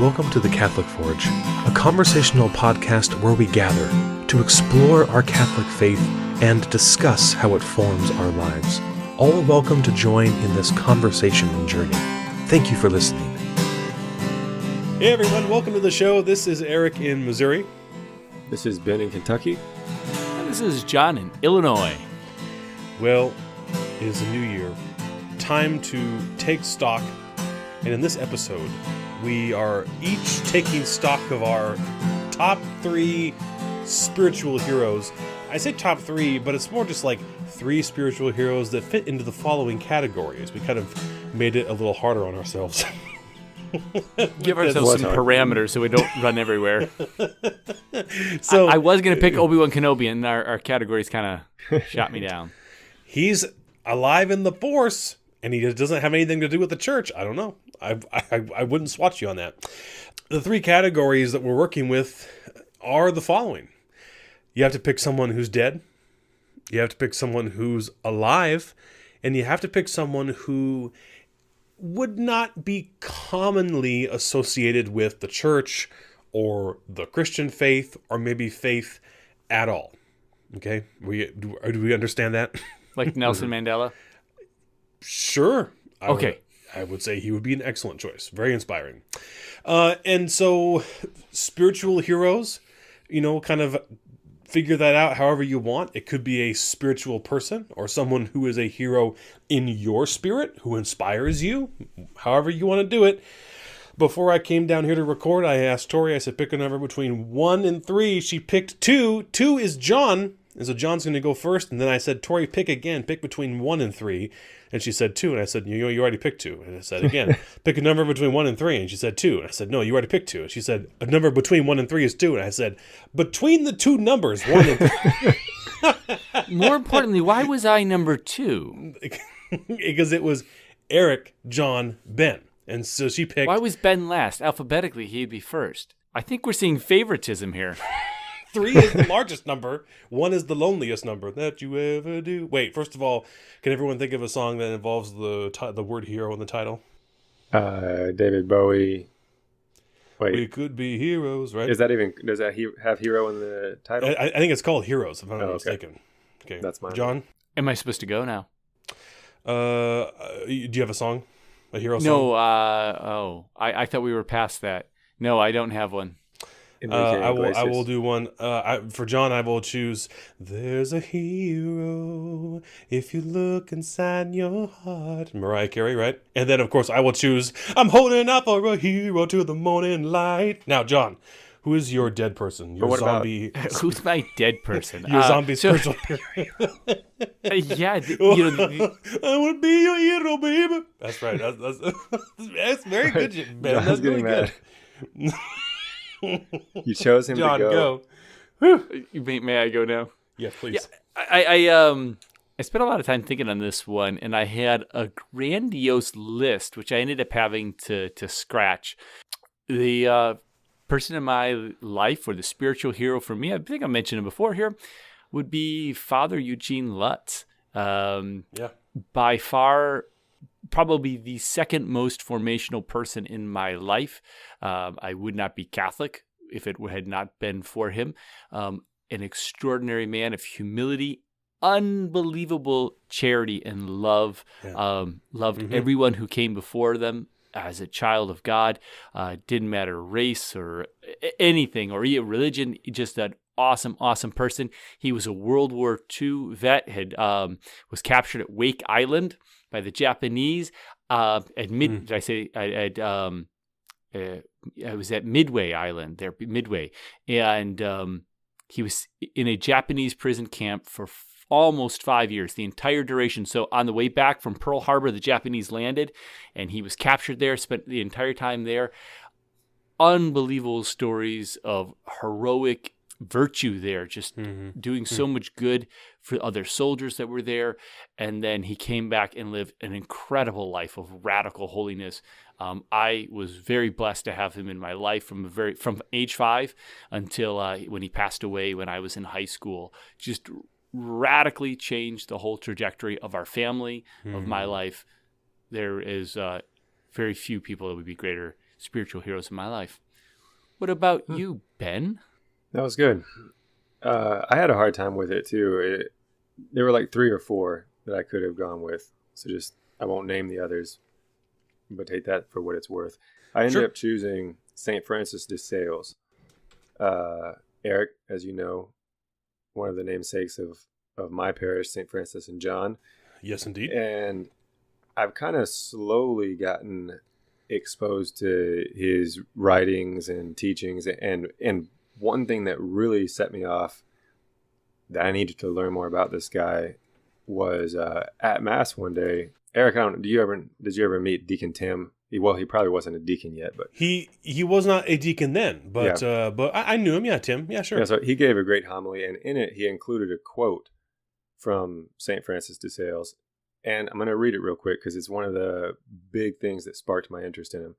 welcome to the Catholic Forge, a conversational podcast where we gather to explore our Catholic faith and discuss how it forms our lives. All are welcome to join in this conversation and journey. Thank you for listening. Hey everyone, welcome to the show. This is Eric in Missouri. This is Ben in Kentucky. And this is John in Illinois. Well, it is a new year. Time to take stock. And in this episode, we are each taking stock of our top 3 spiritual heroes. I say top 3, but it's more just like 3 spiritual heroes that fit into the following categories. We kind of made it a little harder on ourselves. Give ourselves some parameters so we don't run everywhere. So I was going to pick Obi-Wan Kenobi, and our categories kind of shot me down. He's alive in the Force, and he doesn't have anything to do with the church. I don't know. I wouldn't swatch you on that. The 3 categories that we're working with are the following. You have to pick someone who's dead. You have to pick someone who's alive. And you have to pick someone who would not be commonly associated with the church or the Christian faith or maybe faith at all. Okay? Do we understand that? Like Nelson Mandela? Sure. Okay. I would say he would be an excellent choice. Very inspiring. And so spiritual heroes, kind of figure that out however you want. It could be a spiritual person or someone who is a hero in your spirit who inspires you, however you want to do it. Before I came down here to record, I asked Tori, I said, pick a number between 1 and 3. She picked 2. 2 is John. And so John's going to go first. And then I said, Tori, pick again. Pick between 1 and 3. And she said 2. And I said, you already picked 2. And I said, again, pick a number between 1 and 3. And she said 2. And I said, no, you already picked 2. And she said, a number between 1 and 3 is 2. And I said, between the 2 numbers, 1 and 3. More importantly, why was I number 2? Because it was Eric, John, Ben. And so she picked... Why was Ben last? Alphabetically, he'd be first. I think we're seeing favoritism here. 3 is the largest number. 1 is the loneliest number that you ever do. Wait, first of all, can everyone think of a song that involves the word hero in the title? David Bowie. Wait. We could be heroes, right? Does that have hero in the title? I think it's called Heroes, if I'm not mistaken. Okay. That's mine. John? Am I supposed to go now? Do you have a song? A hero song? No, I thought we were past that. No, I don't have one. I will do one. For John, I will choose There's a Hero If You Look Inside Your Heart. Mariah Carey, right? And then, of course, I will choose I'm Holding Out for a Hero to the Morning Light. Now, John, who is your dead person? Your zombie. Who's my dead person? Your zombie spiritual yeah. I want to be your hero, baby. That's right. That's very good, Ben. That's really good. You chose him John, to go. May I go now? Yes, please. Yeah, I spent a lot of time thinking on this one, and I had a grandiose list, which I ended up having to scratch. The person in my life, or the spiritual hero for me, I think I mentioned him before here, would be Father Eugene Lutz. By far, probably the second most formational person in my life. I would not be Catholic if it had not been for him. An extraordinary man of humility, unbelievable charity and love. Loved everyone who came before them as a child of God. Didn't matter race or anything or religion, just an awesome person. He was a World War II vet, was captured at Wake Island by the Japanese at I was at Midway Island there, Midway, and he was in a Japanese prison camp for almost 5 years, the entire duration. So on the way back from Pearl Harbor, the Japanese landed, and he was captured there, spent the entire time there. Unbelievable stories of heroic virtue there, just doing so much good for other soldiers that were there. And then he came back and lived an incredible life of radical holiness. I was very blessed to have him in my life from age 5 until when he passed away when I was in high school. Just radically changed the whole trajectory of our family, of my life. There is very few people that would be greater spiritual heroes in my life. What about you, Ben? That was good. I had a hard time with it too. There were like 3 or 4 that I could have gone with. So I won't name the others, but take that for what it's worth. I ended up choosing St. Francis de Sales. Eric, as you know, one of the namesakes of my parish, St. Francis and John. Yes, indeed. And I've kind of slowly gotten exposed to his writings and teachings. And one thing that really set me off that I needed to learn more about this guy was at Mass one day. Eric, did you ever meet Deacon Tim? He probably wasn't a deacon yet, but he was not a deacon then, but I knew him. Yeah, Tim. Yeah, sure. Yeah, so he gave a great homily, and in it he included a quote from St. Francis de Sales, and I'm going to read it real quick because it's one of the big things that sparked my interest in him.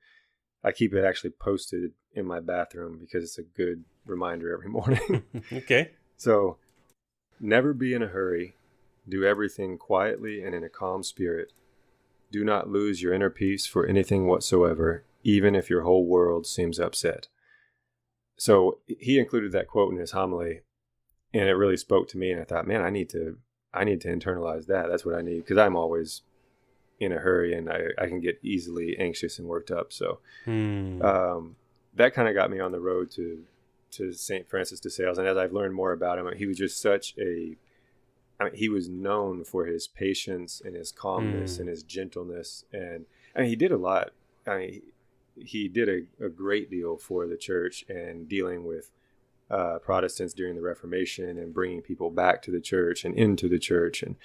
I keep it actually posted in my bathroom because it's a good reminder every morning. Okay. So, never be in a hurry. Do everything quietly and in a calm spirit. Do not lose your inner peace for anything whatsoever, even if your whole world seems upset. So he included that quote in his homily, and it really spoke to me. And I thought, man, I need to internalize that. That's what I need, because I'm always in a hurry and I can get easily anxious and worked up. So that kind of got me on the road to St. Francis de Sales. And as I've learned more about him, he was just he was known for his patience and his calmness and his gentleness. And he did a lot. He did a great deal for the church and dealing with Protestants during the Reformation and bringing people back to the church and into the church, and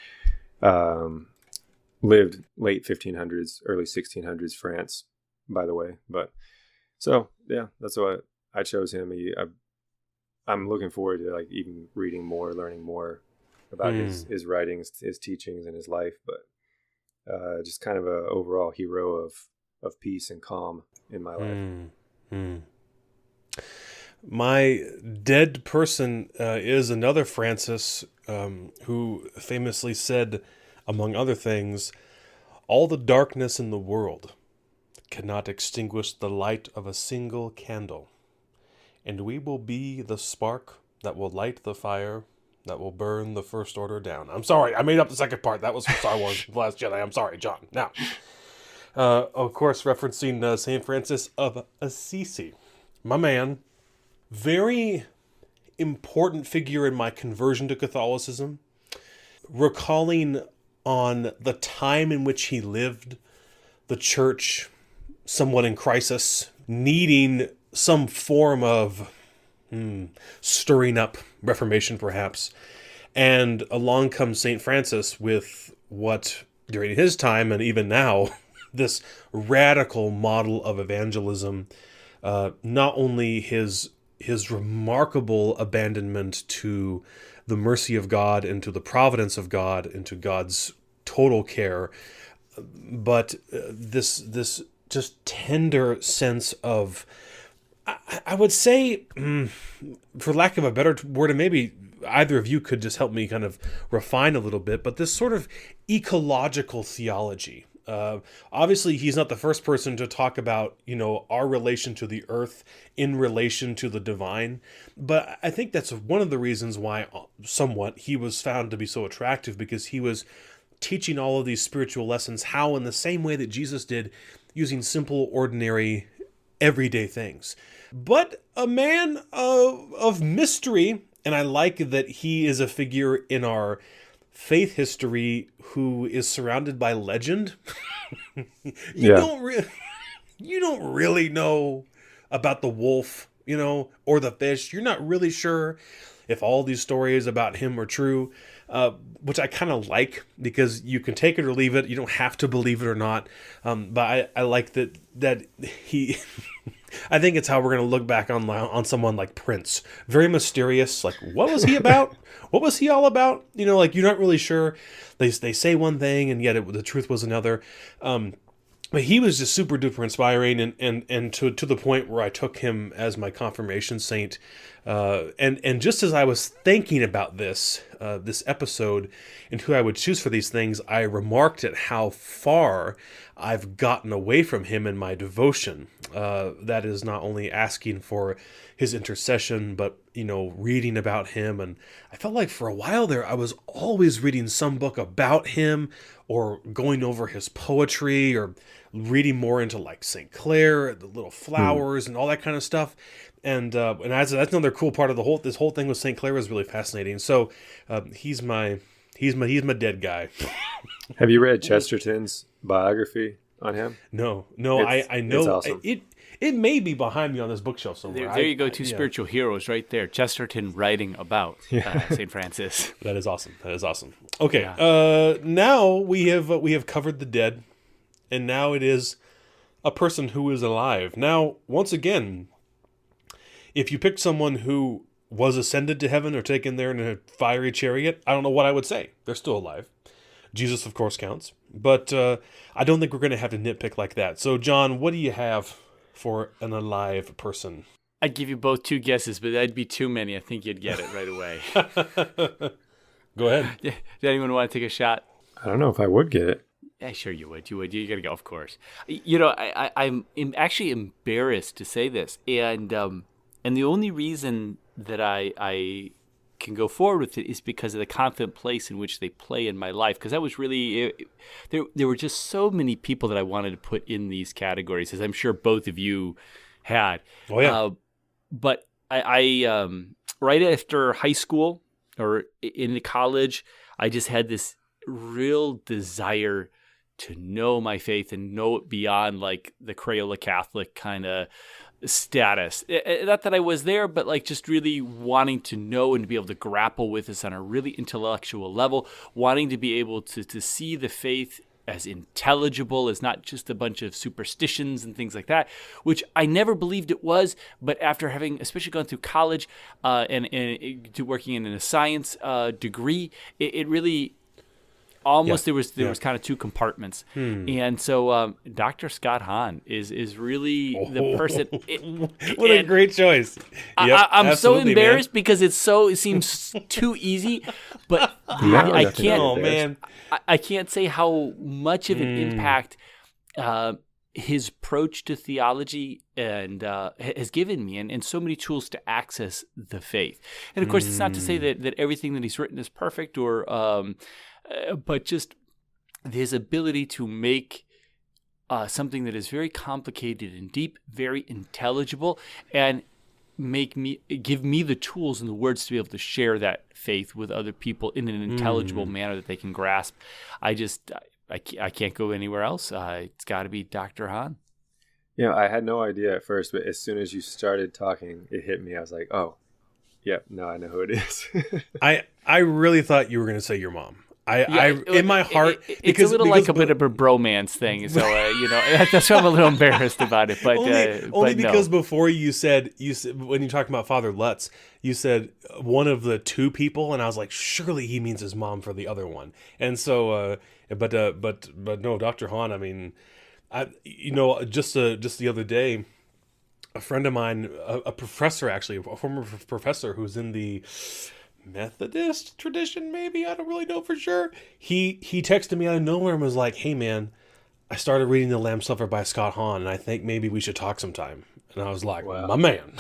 lived late 1500s, early 1600s France, by the way. But so, yeah, that's why I chose him. I'm looking forward to even reading more, learning more about his writings, his teachings, and his life, but just kind of a overall hero of peace and calm in my life. My dead person is another Francis who famously said, among other things, "All the darkness in the world cannot extinguish the light of a single candle, and we will be the spark that will light the fire that will burn the First Order down." I'm sorry, I made up the second part. That was from Star Wars: The Last Jedi. I'm sorry, John. Now, of course, referencing St. Francis of Assisi. My man, very important figure in my conversion to Catholicism. Recalling on the time in which he lived, the church somewhat in crisis, needing some form of stirring up reformation, perhaps. And along comes St. Francis with what, during his time and even now, this radical model of evangelism. Not only his remarkable abandonment to the mercy of God and to the providence of God and to God's total care, but this just tender sense of, I would say, for lack of a better word, and maybe either of you could just help me kind of refine a little bit, but this sort of ecological theology. Obviously, he's not the first person to talk about, our relation to the earth in relation to the divine. But I think that's one of the reasons why somewhat he was found to be so attractive, because he was teaching all of these spiritual lessons, how in the same way that Jesus did, using simple, ordinary, everyday things. But a man of mystery, and I like that he is a figure in our faith history who is surrounded by legend. You don't really know about the wolf, or the fish. You're not really sure if all these stories about him are true, which I kind of like, because you can take it or leave it. You don't have to believe it or not. But I like that he. I think it's how we're going to look back on someone like Prince. Very mysterious. Like, what was he about? What was he all about? You're not really sure. They say one thing and yet the truth was another. But he was just super duper inspiring, and to the point where I took him as my confirmation saint. And just as I was thinking about this, this episode and who I would choose for these things, I remarked at how far I've gotten away from him in my devotion. That is not only asking for his intercession, but, reading about him. And I felt like for a while there, I was always reading some book about him or going over his poetry or reading more into like St. Clair, the little flowers and all that kind of stuff. And that's another cool part of this whole thing with St. Clair was really fascinating. So he's my dead guy. Have you read Chesterton's biography on him? No, I know it's awesome. It may be behind me on this bookshelf somewhere. There you go, two spiritual heroes right there. Chesterton writing about St. Francis. That is awesome. Okay, now we have covered the dead, and now it is a person who is alive. Now, once again, if you picked someone who was ascended to heaven or taken there in a fiery chariot, I don't know what I would say. They're still alive. Jesus, of course, counts. But I don't think we're going to have to nitpick like that. So, John, what do you have for an alive person? I'd give you both two guesses, but that'd be too many. I think you'd get it right away. Go ahead. Did anyone want to take a shot? I don't know if I would get it. Yeah, sure you would. You got to go, of course. I'm actually embarrassed to say this. And the only reason that I can go forward with it is because of the confident place in which they play in my life. Because that was really there were just so many people that I wanted to put in these categories, as I'm sure both of you had. Oh yeah. But I right after high school or in college, I just had this real desire to know my faith and know it beyond like the Crayola Catholic kind of status. Not that I was there, but like just really wanting to know and to be able to grapple with this on a really intellectual level, wanting to be able to see the faith as intelligible as not just a bunch of superstitions and things like that, which I never believed it was. But after having, especially gone through college and to working in a science degree, it really almost there was kind of two compartments. And so Dr. Scott Hahn is really the person. What a great choice. I'm so embarrassed, man, because it seems too easy, but I can't. Oh man, I can't say how much of an impact his approach to theology and has given me, and so many tools to access the faith. And of course, it's not to say that everything that he's written is perfect, or but just his ability to make something that is very complicated and deep, very intelligible, and give me the tools and the words to be able to share that faith with other people in an intelligible manner that they can grasp. I can't go anywhere else. It's got to be Dr. Hahn. Yeah, I had no idea at first, but as soon as you started talking, it hit me. I was like, oh, yep, now I know who it is. I really thought you were going to say your mom. In my heart, it's a little like a bit of a bromance thing. So that's why I'm a little embarrassed about it. But only because before you said when you talked about Father Lutz, you said one of the two people, and I was like, surely he means his mom for the other one. And so, but no, Dr. Hahn. I mean, just the other day, a friend of mine, a professor, actually, a former professor who's in the Methodist tradition, maybe, I don't really know for sure. He texted me out of nowhere and was like, "Hey man, I started reading The Lamb's Supper by Scott Hahn, and I think maybe we should talk sometime." And I was like, wow. My man.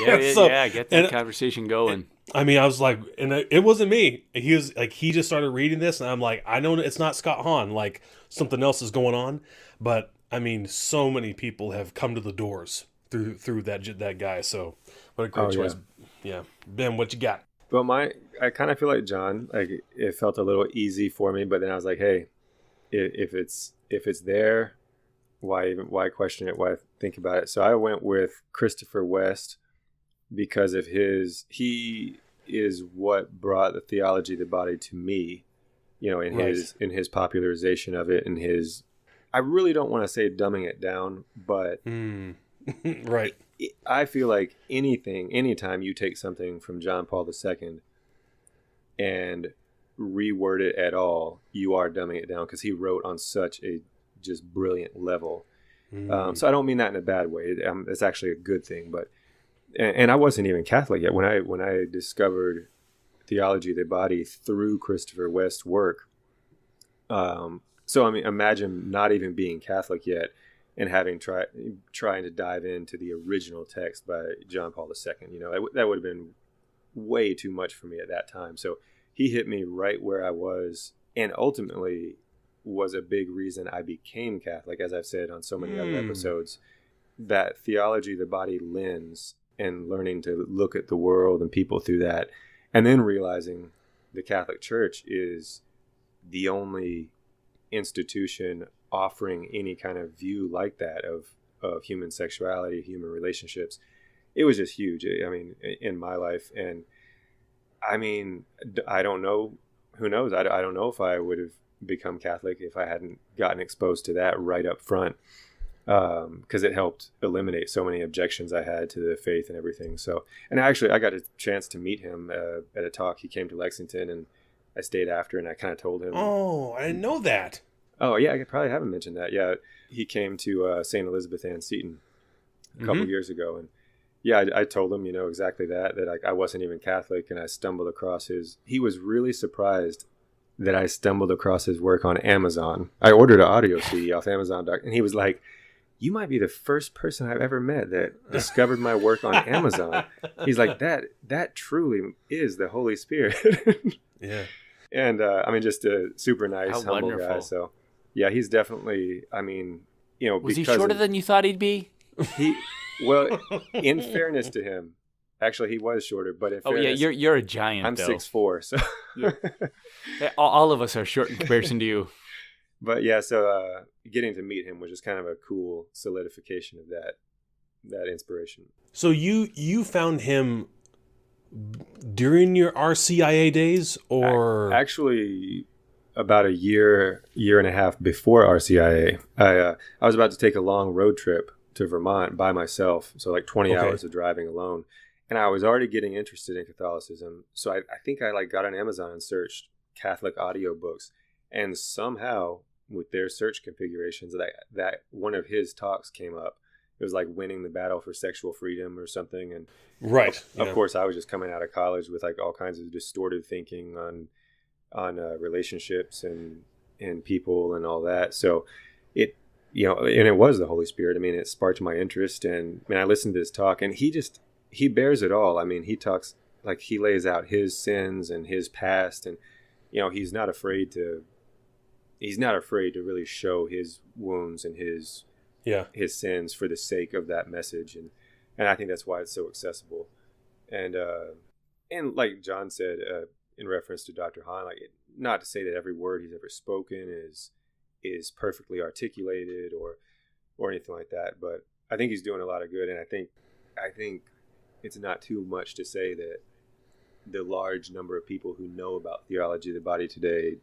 Get that conversation going. I mean, I was like, and it wasn't me. He was like, he just started reading this, and I'm like, I know it's not Scott Hahn. Like, something else is going on. But I mean, so many people have come to the doors through that guy. So, what a great choice. Yeah, Ben, what you got? Well, I kind of feel like John. Like, it felt a little easy for me, but then I was like, hey, if it's there, why question it? Why think about it? So I went with Christopher West because of he is what brought the theology of the body to me. In his popularization of it, and his, I really don't want to say dumbing it down, but right. I feel like anytime you take something from John Paul II and reword it at all, you are dumbing it down, because he wrote on such a just brilliant level. So I don't mean that in a bad way. It's actually a good thing. But and I wasn't even Catholic yet when I discovered theology of the body through Christopher West's work. So I mean, imagine not even being Catholic yet and having trying to dive into the original text by John Paul II. You know, that would have been way too much for me at that time. So he hit me right where I was, and ultimately was a big reason I became Catholic, as I've said on so many other episodes. That theology of the body lens and learning to look at the world and people through that, and then realizing the Catholic Church is the only institution offering any kind of view like that of human sexuality, human relationships. It was just huge. I mean, in my life. And I mean, I don't know, who knows? I don't know if I would have become Catholic if I hadn't gotten exposed to that right up front. Because it helped eliminate so many objections I had to the faith and everything. So, and actually I got a chance to meet him at a talk. He came to Lexington and I stayed after, and I kind of told him. Oh, I didn't know that. Oh, yeah, I probably haven't mentioned that. Yeah, he came to St. Elizabeth Ann Seton a couple years ago. And yeah, I told him, you know, exactly that I wasn't even Catholic, and I stumbled across he was really surprised that I stumbled across his work on Amazon. I ordered an audio CD off Amazon, and he was like, "You might be the first person I've ever met that discovered my work on Amazon." He's like, that truly is the Holy Spirit. Yeah. And I mean, just a super nice, How humble wonderful. guy. So yeah, he's definitely, I mean, you know, Was he because shorter than you thought he'd be? well, in fairness to him, actually he was shorter, but in Oh yeah, fairness, you're a giant. I'm though. 6'4", so All of us are short in comparison to you. but yeah, so getting to meet him was just kind of a cool solidification of that inspiration. So you found him during your RCIA days, or Actually, about a year and a half before RCIA, I was about to take a long road trip to Vermont by myself, so like 20 hours of driving alone, and I was already getting interested in Catholicism. So I think I got on Amazon and searched Catholic audiobooks, and somehow with their search configurations, that one of his talks came up. It was like winning the battle for sexual freedom or something, and right? Of course, I was just coming out of college with like all kinds of distorted thinking on relationships and people and all that. So it, you know, and it was the Holy Spirit. I mean, it sparked my interest, and I listened to his talk, and he bears it all. I mean, he talks, like, he lays out his sins and his past, and you know, he's not afraid to really show his wounds and his sins for the sake of that message, and I think that's why it's so accessible. And like John said, in reference to Dr. Hahn, like, not to say that every word he's ever spoken is perfectly articulated or anything like that, but I think he's doing a lot of good, and I think it's not too much to say that the large number of people who know about theology of the body today,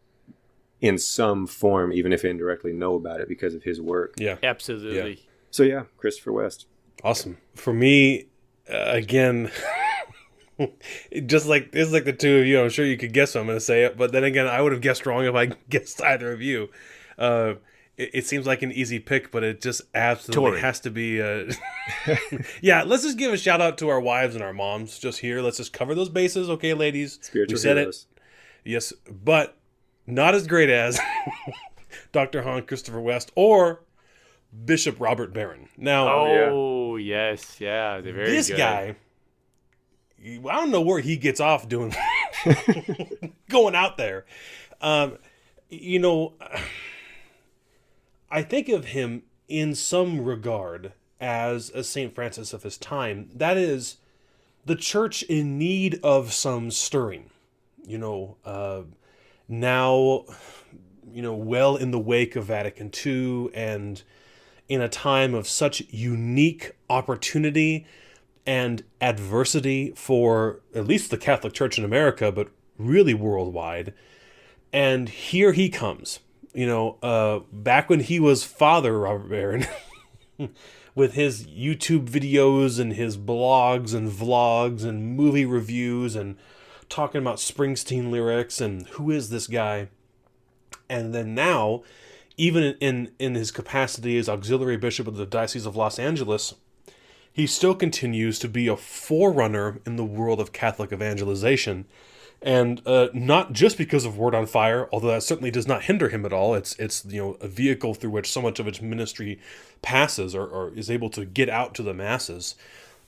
in some form, even if indirectly, know about it because of his work. Yeah, Absolutely. Yeah. So yeah, Christopher West. Awesome. For me, again, it's like the two of you. I'm sure you could guess what I'm going to say it, but then again, I would have guessed wrong if I guessed either of you. It seems like an easy pick, but it just absolutely has to be. Yeah, let's just give a shout out to our wives and our moms just here. Let's just cover those bases, okay, ladies? Spiritual we said heroes. It. Yes, but not as great as Dr. Hahn Christopher West or Bishop Robert Barron. Now, Yes, yeah, they're very this good. guy, I don't know where he gets off doing going out there. You know, I think of him in some regard as a St. Francis of his time. That is, the church in need of some stirring. You know, now, you know, well in the wake of Vatican II, and in a time of such unique opportunity and adversity for at least the Catholic Church in America, but really worldwide. And here he comes, you know, back when he was Father Robert Barron, with his YouTube videos and his blogs and vlogs and movie reviews and talking about Springsteen lyrics and who is this guy. And then now, even in his capacity as auxiliary bishop of the Diocese of Los Angeles, he still continues to be a forerunner in the world of Catholic evangelization. And not just because of Word on Fire, although that certainly does not hinder him at all. It's a vehicle through which so much of its ministry passes or is able to get out to the masses.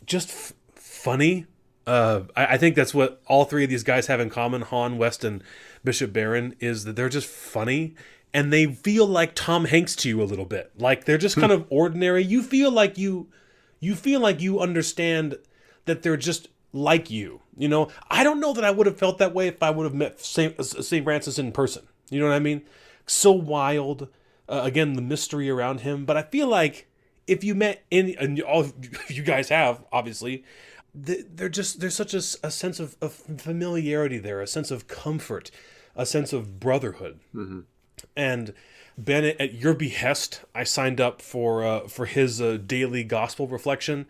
Just funny. I think that's what all three of these guys have in common, Han, West, and Bishop Barron, is that they're just funny. And they feel like Tom Hanks to you a little bit. Like they're just kind of ordinary. You feel like you understand that they're just like you. I don't know that I would have felt that way if I would have met St. Francis in person. You know what I mean? So wild. Again, the mystery around him. But I feel like if you met and all you guys have, obviously, there's such a sense of familiarity there, a sense of comfort, a sense of brotherhood. Mm-hmm. And Ben, at your behest, I signed up for his daily gospel reflection.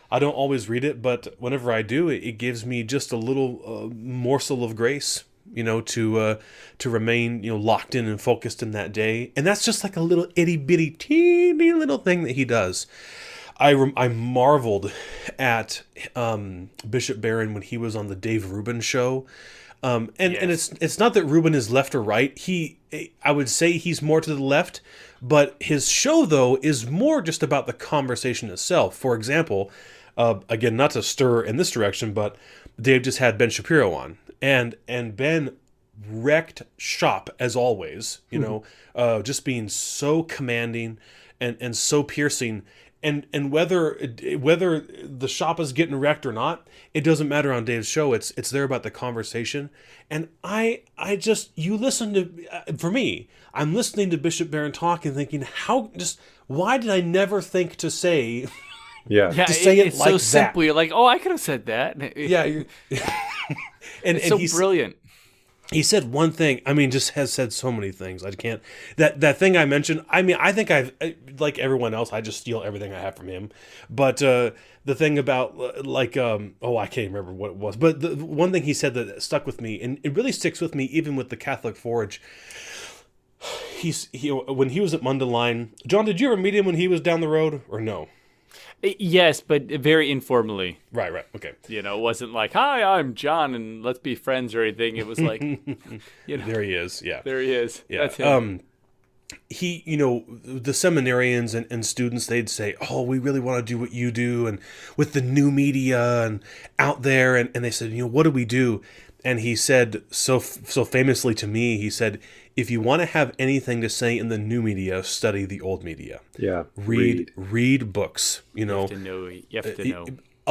I don't always read it, but whenever I do, it gives me just a little morsel of grace, to remain locked in and focused in that day. And that's just like a little itty bitty teeny little thing that he does. I marveled at Bishop Barron when he was on the Dave Rubin show. And it's not that Rubin is left or right. I would say he's more to the left, but his show, though, is more just about the conversation itself. For example, again, not to stir in this direction, but Dave just had Ben Shapiro on, and Ben wrecked shop as always, just being so commanding and so piercing. And whether the shop is getting wrecked or not, it doesn't matter on Dave's show. It's there about the conversation. And you listen to, for me, I'm listening to Bishop Barron talk and thinking, why did I never think to say, to say it's like so simple. You're like, oh, I could have said that. Yeah. and it's so brilliant. He said one thing. I mean, just has said so many things. I can't. That thing I mentioned. I mean, I think like everyone else, I just steal everything I have from him. But the thing about I can't remember what it was. But the one thing he said that stuck with me, and it really sticks with me, even with the Catholic Forge. When he was at Mundelein. John, did you ever meet him when he was down the road, or no? Yes, but very informally. Right, okay. It wasn't like, hi, I'm John, and let's be friends or anything. It was like, There he is, yeah. There he is. Yeah. That's him. The seminarians and students, they'd say, oh, we really want to do what you do, and with the new media and out there, and they said, what do we do? And he said so famously to me, he said, if you want to have anything to say in the new media, study the old media. Yeah. Read books, You have to know.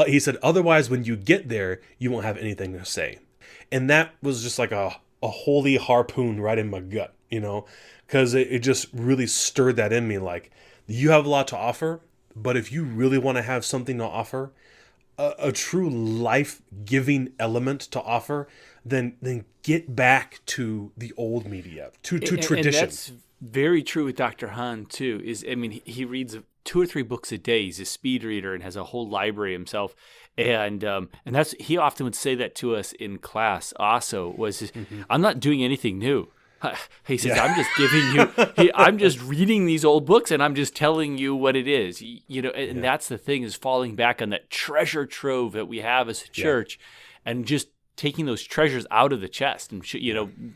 He said, otherwise, when you get there, you won't have anything to say. And that was just like a holy harpoon right in my gut, because it just really stirred that in me. Like, you have a lot to offer, but if you really want to have something to offer, a true life-giving element to offer, then get back to the old media, to tradition. And that's very true with Dr. Hahn, too. He reads 2 or 3 books a day. He's a speed reader and has a whole library himself. And that's he often would say that to us in class also, I'm not doing anything new. He says, I'm just giving you, I'm just reading these old books and I'm just telling you what it is. And that's the thing, is falling back on that treasure trove that we have as a church and just taking those treasures out of the chest and,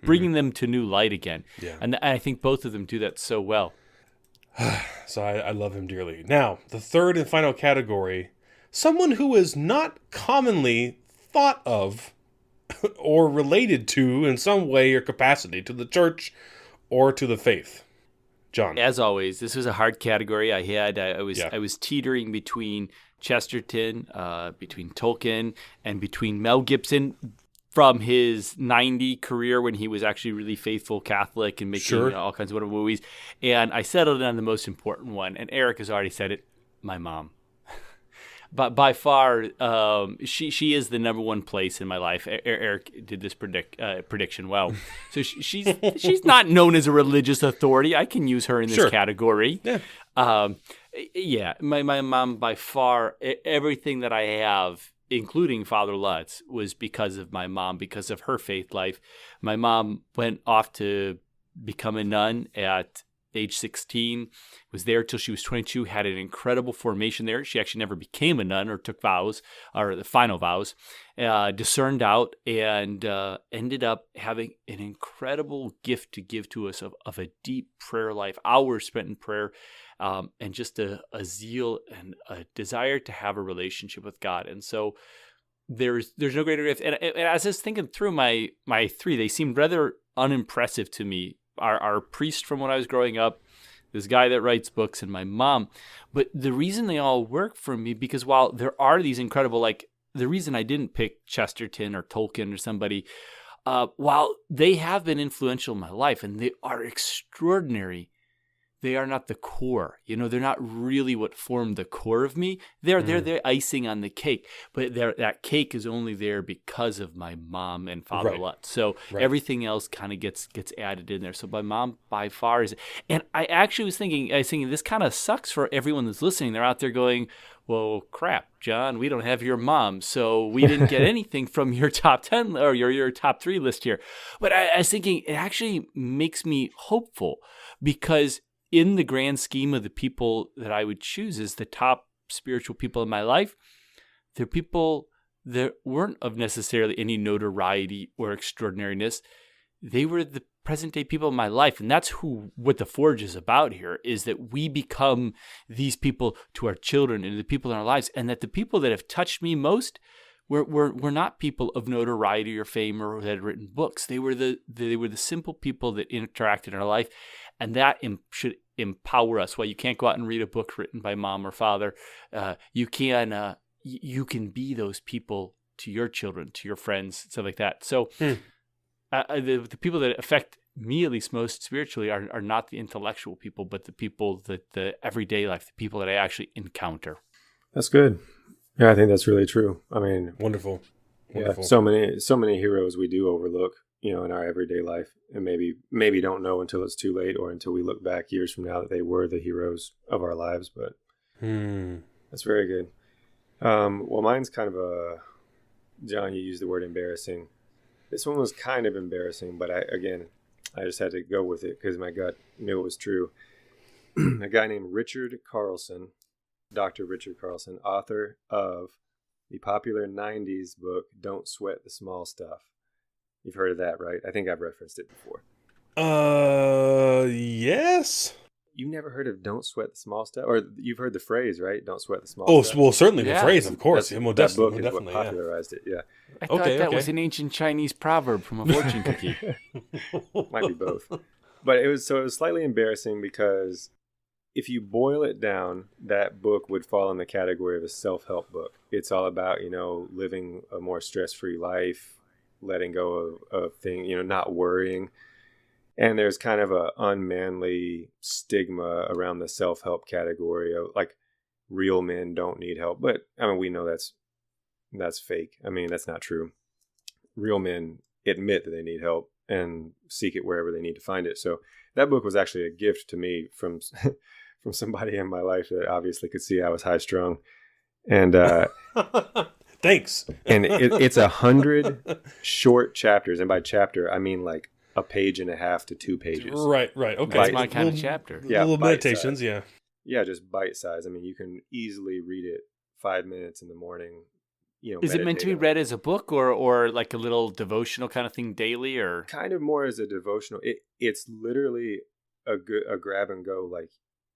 bringing them to new light again. Yeah. And I think both of them do that so well. So I love him dearly. Now, the third and final category, someone who is not commonly thought of or related to in some way or capacity to the church or to the faith. John. As always, this was a hard category. I was teetering between Chesterton, between Tolkien, and between Mel Gibson from his 90 career when he was actually really faithful Catholic and making all kinds of wonderful movies. And I settled on the most important one, and Eric has already said it, my mom. But by far, she is the number one place in my life. Eric did this prediction well. So she's not known as a religious authority. I can use her in this category. Yeah. My mom, by far, everything that I have, including Father Lutz, was because of my mom, because of her faith life. My mom went off to become a nun at age 16, was there till she was 22, had an incredible formation there. She actually never became a nun or took vows, or the final vows, discerned out, and ended up having an incredible gift to give to us of a deep prayer life, hours spent in prayer, and just a zeal and a desire to have a relationship with God. And so there's no greater gift. And as I was thinking through my three, they seemed rather unimpressive to me. Our priest from when I was growing up, this guy that writes books, and my mom. But the reason they all work for me, because while there are these incredible, like the reason I didn't pick Chesterton or Tolkien or somebody, while they have been influential in my life and they are extraordinary, they are not the core. They're not really what formed the core of me. They're the icing on the cake, but that cake is only there because of my mom and Father Right. Lutz. So everything else kind of gets added in there. So my mom by far is, and I actually was thinking this kind of sucks for everyone that's listening. They're out there going, well, crap, John, we don't have your mom, so we didn't get anything from your top 10 or your top 3 list here. But I was thinking it actually makes me hopeful, because in the grand scheme of the people that I would choose as the top spiritual people in my life, they're people that weren't of necessarily any notoriety or extraordinariness. They were the present day people in my life. And that's what the Forge is about here, is that we become these people to our children and the people in our lives. And that the people that have touched me most were not people of notoriety or fame or that had written books. They were the simple people that interacted in our life. And that should empower us. While you can't go out and read a book written by mom or father, you can be those people to your children, to your friends, stuff like that. So the people that affect me, at least most spiritually, are not the intellectual people, but the people that the everyday life, the people that I actually encounter. That's good. Yeah, I think that's really true. I mean, Wonderful. Yeah, so many heroes we do overlook, in our everyday life, and maybe don't know until it's too late, or until we look back years from now that they were the heroes of our lives. But that's very good. Well, mine's kind of John, you used the word embarrassing. This one was kind of embarrassing, but I just had to go with it because my gut knew it was true. A guy named Richard Carlson, Dr. Richard Carlson, author of the popular 90s book, Don't Sweat the Small Stuff. You've heard of that, right? I think I've referenced it before. Yes. You never heard of Don't Sweat the Small Stuff? Or you've heard the phrase, right? Don't sweat the small stuff. Oh, well, certainly the phrase, of course. That book is what popularized it, yeah. I thought that was an ancient Chinese proverb from a fortune cookie. Might be both. But it was slightly embarrassing because if you boil it down, that book would fall in the category of a self-help book. It's all about, living a more stress-free life, letting go of things, not worrying. And there's kind of a unmanly stigma around the self-help category of like real men don't need help. But I mean, we know that's fake. I mean, that's not true. Real men admit that they need help and seek it wherever they need to find it. So that book was actually a gift to me from somebody in my life that obviously could see I was high strung. And thanks. And it's 100 short chapters, and by chapter I mean like a page and a half to 2 pages. Right. Okay. That's my kind of chapter. Yeah, little meditations. Yeah. Yeah, just bite size. I mean, you can easily read it 5 minutes in the morning. Is it meant to be read as a book or like a little devotional kind of thing daily, or kind of more as a devotional? It's literally a grab and go. Like,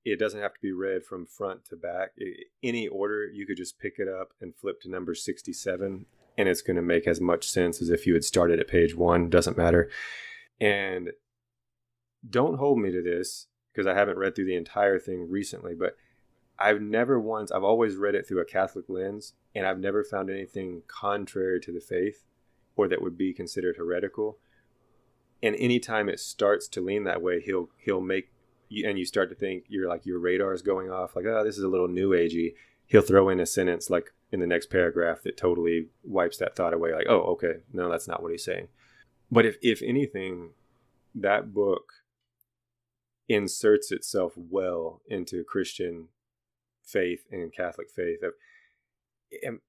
it doesn't have to be read from front to back. Any order, you could just pick it up and flip to number 67, and it's going to make as much sense as if you had started at page 1. Doesn't matter. And don't hold me to this because I haven't read through the entire thing recently, but I've always read it through a Catholic lens, and I've never found anything contrary to the faith or that would be considered heretical. And anytime it starts to lean that way, he'll make you, and you start to think your radar is going off, like, oh, this is a little new agey. He'll throw in a sentence like in the next paragraph that totally wipes that thought away. Like, oh, okay, no, that's not what he's saying. But if anything, that book inserts itself well into Christian faith and Catholic faith.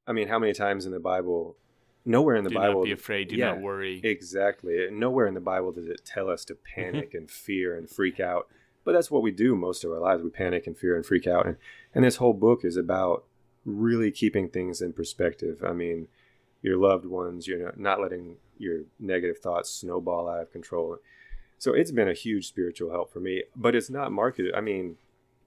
I mean, how many times in the Bible, nowhere in the Bible... Do not be afraid, do not worry. Exactly. Nowhere in the Bible does it tell us to panic and fear and freak out. But that's what we do most of our lives. We panic and fear and freak out. And this whole book is about really keeping things in perspective. I mean, your loved ones, you're not letting your negative thoughts snowball out of control. So it's been a huge spiritual help for me, but it's not marketed. I mean,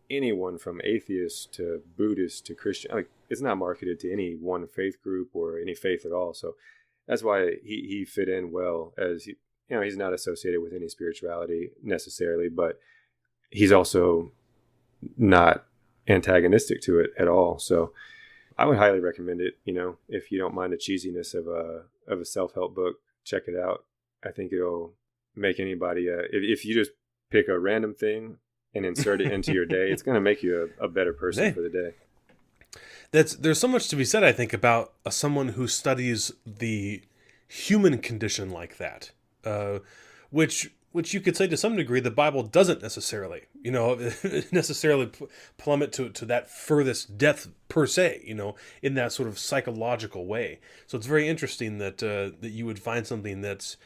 anyone from atheist to Buddhist to Christian, like, it's not marketed to any one faith group or any faith at all. So that's why he fit in well, as he's not associated with any spirituality necessarily, but he's also not antagonistic to it at all. So I would highly recommend it. If you don't mind the cheesiness of a self-help book, check it out. I think it'll make anybody, if you just pick a random thing and insert it into your day, it's going to make you a better person for the day. There's so much to be said, I think, about someone who studies the human condition like that, which you could say to some degree the Bible doesn't necessarily, plummet to that furthest depth per se, in that sort of psychological way. So it's very interesting that you would find something that's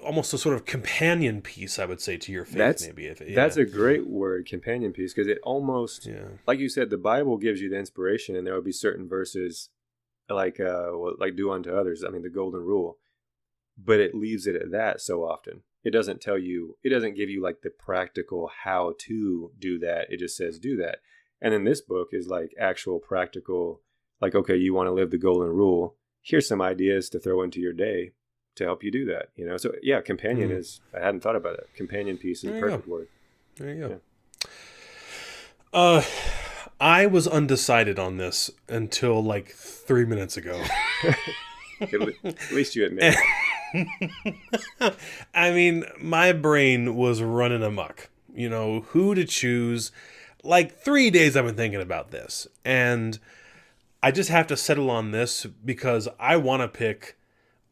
almost a sort of companion piece, I would say, to your faith. That's a great word, companion piece, because it almost, like you said, the Bible gives you the inspiration, and there will be certain verses like do unto others. I mean, the golden rule, but it leaves it at that so often. It doesn't give you like the practical how to do that. It just says do that. And then this book is like actual practical, like, okay, you want to live the golden rule. Here's some ideas to throw into your day to help you do that. So yeah, companion is, I hadn't thought about it. Companion piece is a perfect word. There you go. I was undecided on this until like 3 minutes ago. At least you admit it. I mean, my brain was running amok. Who to choose. Like 3 days I've been thinking about this. And I just have to settle on this because I want to pick,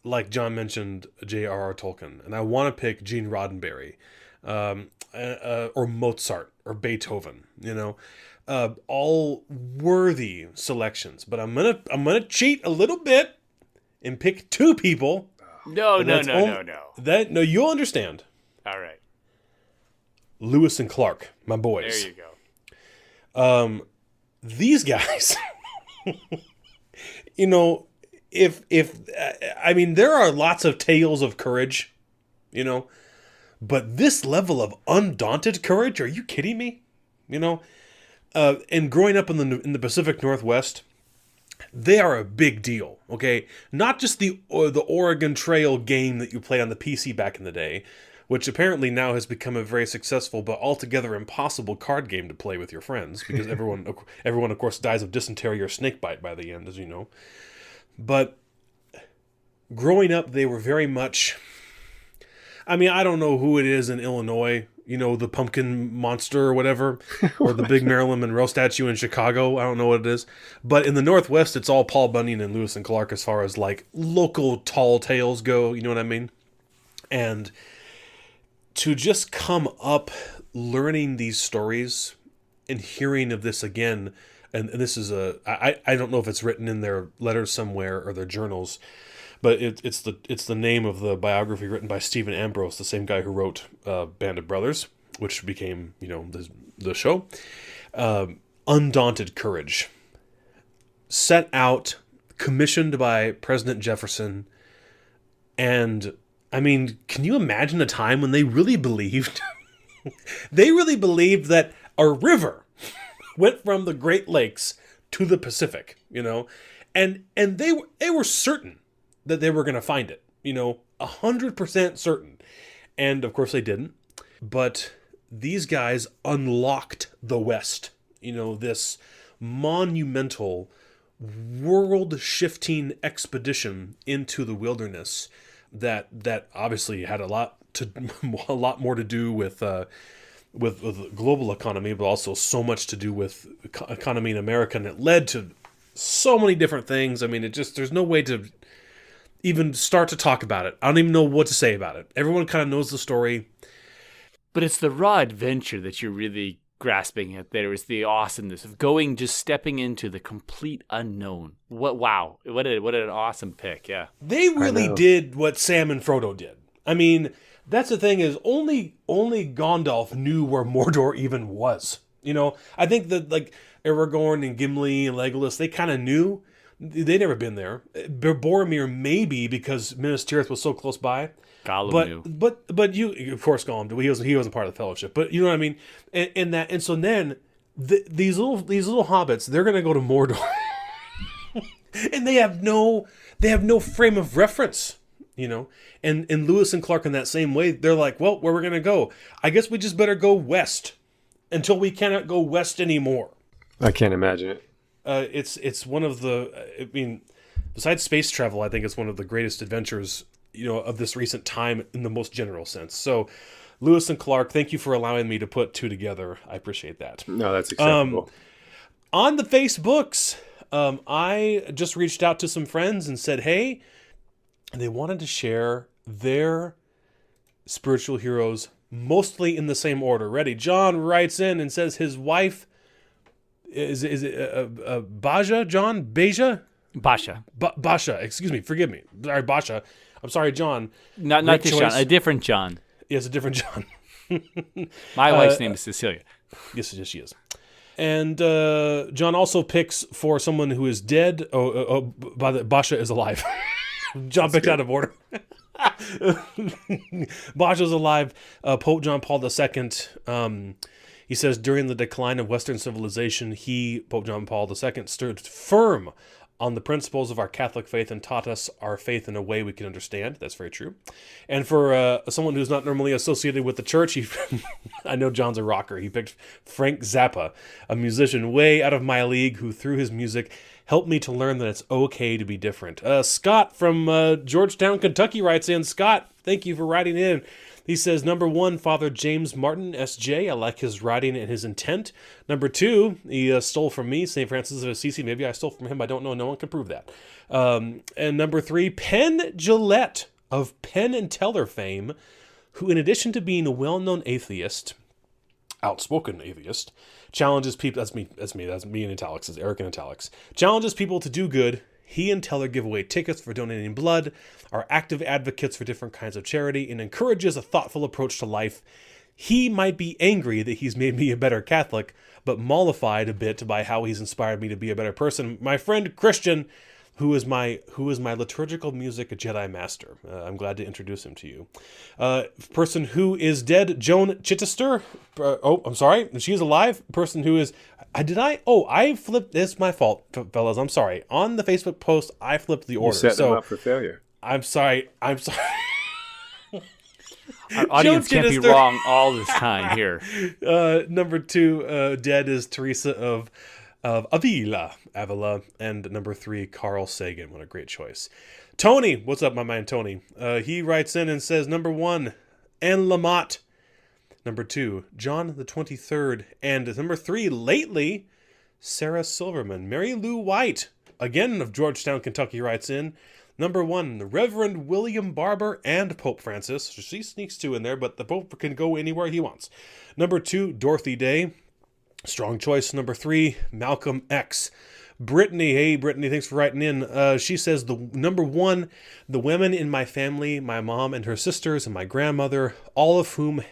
like John mentioned, J.R.R. Tolkien. And I want to pick Gene Roddenberry. Or Mozart or Beethoven, all worthy selections. But I'm gonna cheat a little bit and pick two people. No. No, you'll understand. All right. Lewis and Clark, my boys. There you go. These guys, I mean, there are lots of tales of courage, but this level of undaunted courage, are you kidding me? And growing up in the Pacific Northwest, they are a big deal, okay? Not just the Oregon Trail game that you play on the PC back in the day, which apparently now has become a very successful but altogether impossible card game to play with your friends, because everyone, of course, dies of dysentery or snakebite by the end, as you know. But growing up, they were very much... I mean, I don't know who it is in Illinois, the pumpkin monster or whatever, or the big Marilyn Monroe statue in Chicago. I don't know what it is. But in the Northwest, it's all Paul Bunyan and Lewis and Clark as far as like local tall tales go. You know what I mean? And to just come up learning these stories and hearing of this again, and this is I don't know if it's written in their letters somewhere or their journals, but it's the name of the biography written by Stephen Ambrose, the same guy who wrote Band of Brothers, which became the show. Undaunted courage, set out, commissioned by President Jefferson, and I mean, can you imagine a time when they really believed that a river went from the Great Lakes to the Pacific, and they were certain that they were going to find it, 100% certain. And of course they didn't. But these guys unlocked the West, this monumental, world-shifting expedition into the wilderness that obviously had a lot more to do with the global economy, but also so much to do with economy in America, and it led to so many different things. I mean, there's no way to even start to talk about it. I don't even know what to say about it. Everyone kind of knows the story. But it's the raw adventure that you're really grasping at there. Is the awesomeness of just stepping into the complete unknown. What an awesome pick, yeah. They really did what Sam and Frodo did. I mean, That's the thing is only Gandalf knew where Mordor even was. I think that like Aragorn and Gimli and Legolas, they kind of knew. They'd never been there. Boromir maybe because Minas Tirith was so close by. Gollum knew. But you, of course, Gollum. He wasn't part of the Fellowship. But you know what I mean. And so then these little hobbits, they're gonna go to Mordor, and they have no frame of reference. And Lewis and Clark in that same way, they're like, well, where we're gonna go? I guess we just better go west until we cannot go west anymore. I can't imagine it. It's one of the, besides space travel, I think it's one of the greatest adventures, of this recent time in the most general sense. So, Lewis and Clark, thank you for allowing me to put two together. I appreciate that. No, that's acceptable. On the Facebooks, I just reached out to some friends and said, hey, and they wanted to share their spiritual heroes mostly in the same order. Ready? John writes in and says his wife is it Baja? John Baja? Basha. Basha. Excuse me. Forgive me. Sorry, Basha. I'm sorry, John. Not this John. A different John. Yes, a different John. My wife's name is Cecilia. Yes, she is. And John also picks for someone who is dead. Basha is alive. John picked out of order. Basha's alive. Pope John Paul II. He says, during the decline of Western civilization, Pope John Paul II, stood firm on the principles of our Catholic faith and taught us our faith in a way we can understand. That's very true. And for someone who's not normally associated with the church, I know John's a rocker. He picked Frank Zappa, a musician way out of my league who, through his music, helped me to learn that it's okay to be different. Scott from Georgetown, Kentucky writes in. Scott, thank you for writing in. He says, number 1, Father James Martin, S.J. I like his writing and his intent. Number 2, he stole from me, St. Francis of Assisi. Maybe I stole from him. I don't know. No one can prove that. And number 3, Penn Jillette of Penn and Teller fame, who, in addition to being a well-known atheist, outspoken atheist, challenges people. That's me in italics. It's Eric in italics. Challenges people to do good. He and Teller give away tickets for donating blood, are active advocates for different kinds of charity, and encourages a thoughtful approach to life. He might be angry that he's made me a better Catholic, but mollified a bit by how he's inspired me to be a better person. My friend Christian, who is my liturgical music Jedi master. I'm glad to introduce him to you. Person who is dead, Joan Chichester. I'm sorry, she's alive. Person who is... I flipped... It's my fault, fellas. I'm sorry. On the Facebook post, I flipped the order. You set them up for failure. I'm sorry. Our audience can't be wrong all this time here. Number 2, dead is Teresa of Avila, and number 3, Carl Sagan. What a great choice. Tony, what's up, my man Tony? He writes in and says, number 1, Anne Lamott. Number 2, John the 23rd. And number 3, lately, Sarah Silverman. Mary Lou White, again of Georgetown, Kentucky, writes in. Number 1, the Reverend William Barber and Pope Francis. She sneaks 2 in there, but the Pope can go anywhere he wants. Number 2, Dorothy Day. Strong choice. Number 3, Malcolm X. Brittany, hey Brittany, thanks for writing in. She says number 1, the women in my family, my mom and her sisters and my grandmother, all of whom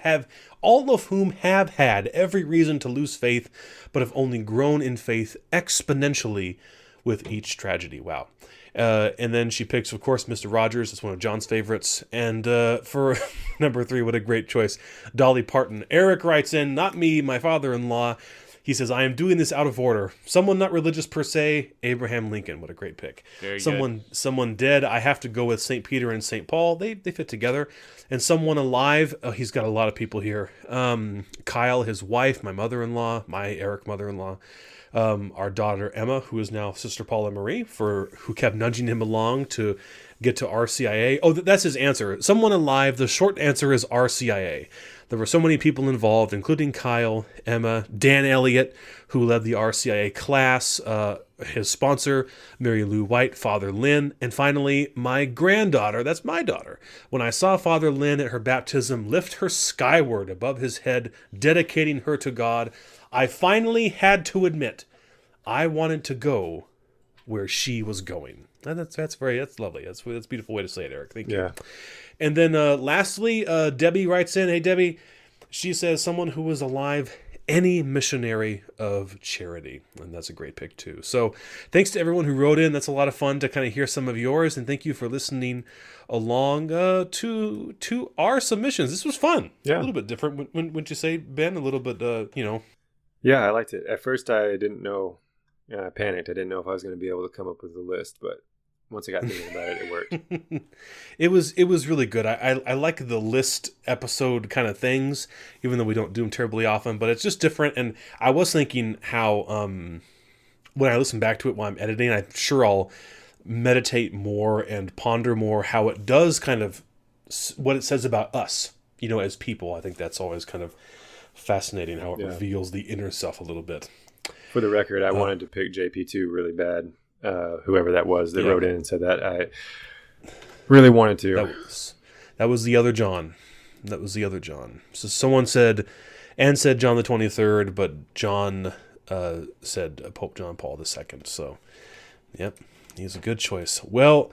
have had every reason to lose faith, but have only grown in faith exponentially with each tragedy. Wow. And then she picks, of course, Mr. Rogers. It's one of John's favorites. And for number 3, what a great choice, Dolly Parton. Eric writes in, not me, my father-in-law. He says, I am doing this out of order. Someone not religious per se, Abraham Lincoln. What a great pick. Very good. Good. Someone dead, I have to go with St. Peter and St. Paul. They fit together. And someone alive, he's got a lot of people here. Kyle, his wife, my mother-in-law, my Eric mother-in-law. Our daughter Emma, who is now Sister Paula Marie, who kept nudging him along to get to RCIA. Oh, that's his answer. Someone alive. The short answer is RCIA. There were so many people involved, including Kyle, Emma, Dan Elliott, who led the RCIA class, his sponsor, Mary Lou White, Father Lynn, and finally, my granddaughter, that's my daughter. When I saw Father Lynn at her baptism lift her skyward above his head, dedicating her to God, I finally had to admit I wanted to go where she was going. And that's lovely. That's a beautiful way to say it, Eric. Thank you. Yeah. And then lastly, Debbie writes in, hey, Debbie, she says, someone who was alive, any missionary of charity. And that's a great pick, too. So thanks to everyone who wrote in. That's a lot of fun to kind of hear some of yours. And thank you for listening along to our submissions. This was fun. Yeah. A little bit different, wouldn't you say, Ben? A little bit, Yeah, I liked it. At first, I didn't know. I panicked. I didn't know if I was going to be able to come up with a list, but once I got thinking about it, it worked. It was really good. I like the list episode kind of things, even though we don't do them terribly often, but it's just different. And I was thinking how when I listen back to it while I'm editing, I'm sure I'll meditate more and ponder more how it does kind of what it says about us, as people. I think that's always kind of fascinating how it reveals the inner self a little bit. For the record, I wanted to pick JP2 really bad. Whoever that was that wrote in and said that, I really wanted to. That was the other John. So someone said John the 23rd, but John said Pope John Paul II. So, yep, he's a good choice. Well,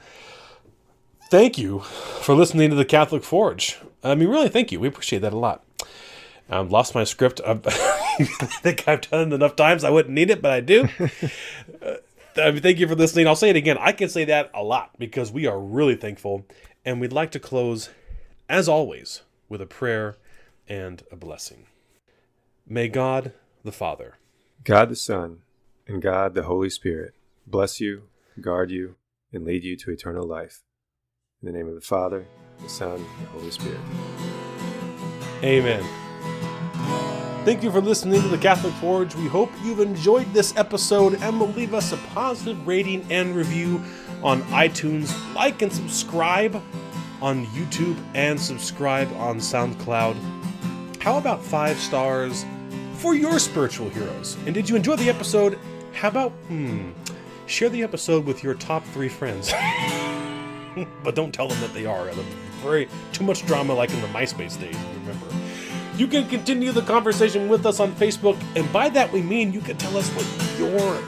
thank you for listening to the Catholic Forge. I mean, really, thank you. We appreciate that a lot. I've lost my script. I think I've done it enough times. I wouldn't need it, but I do. Thank you for listening. I'll say it again. I can say that a lot because we are really thankful. And we'd like to close, as always, with a prayer and a blessing. May God the Father, God the Son, and God the Holy Spirit bless you, guard you, and lead you to eternal life. In the name of the Father, the Son, and the Holy Spirit. Amen. Thank you for listening to the Catholic Forge. We hope you've enjoyed this episode and will leave us a positive rating and review on iTunes. Like and subscribe on YouTube and subscribe on SoundCloud. How about 5 stars for your spiritual heroes? And did you enjoy the episode? How about, share the episode with your top 3 friends. But don't tell them that they are. Too much drama like in the MySpace days, remember. You can continue the conversation with us on Facebook, and by that we mean you can tell us what your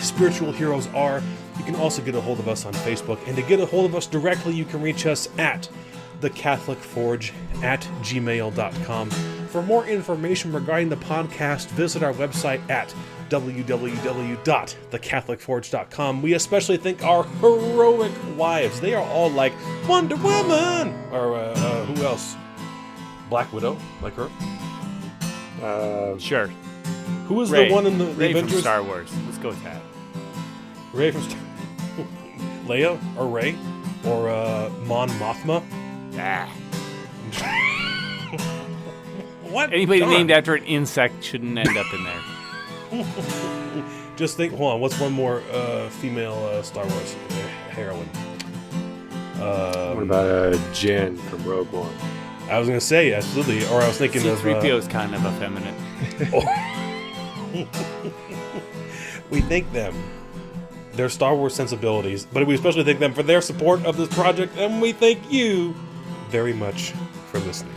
spiritual heroes are. You can also get a hold of us on Facebook, and to get a hold of us directly, you can reach us at thecatholicforge@gmail.com. For more information regarding the podcast, visit our website at www.thecatholicforge.com. We especially thank our heroic wives. They are all like Wonder Woman, or who else? Black Widow, like her. Sure. Who was Rey. the one in the Rey Avengers? from Star Wars. Let's go with that. Rey from Star Leia or Rey or Mon Mothma. Ah. What? Anybody Darn. named after an insect shouldn't end up in there. Just think. Hold on. What's one more female Star Wars heroine? What about Jen from Rogue One? I was gonna say absolutely, or I was thinking of. C-3PO is kind of effeminate. We thank them, their Star Wars sensibilities, but we especially thank them for their support of this project, and we thank you very much for listening.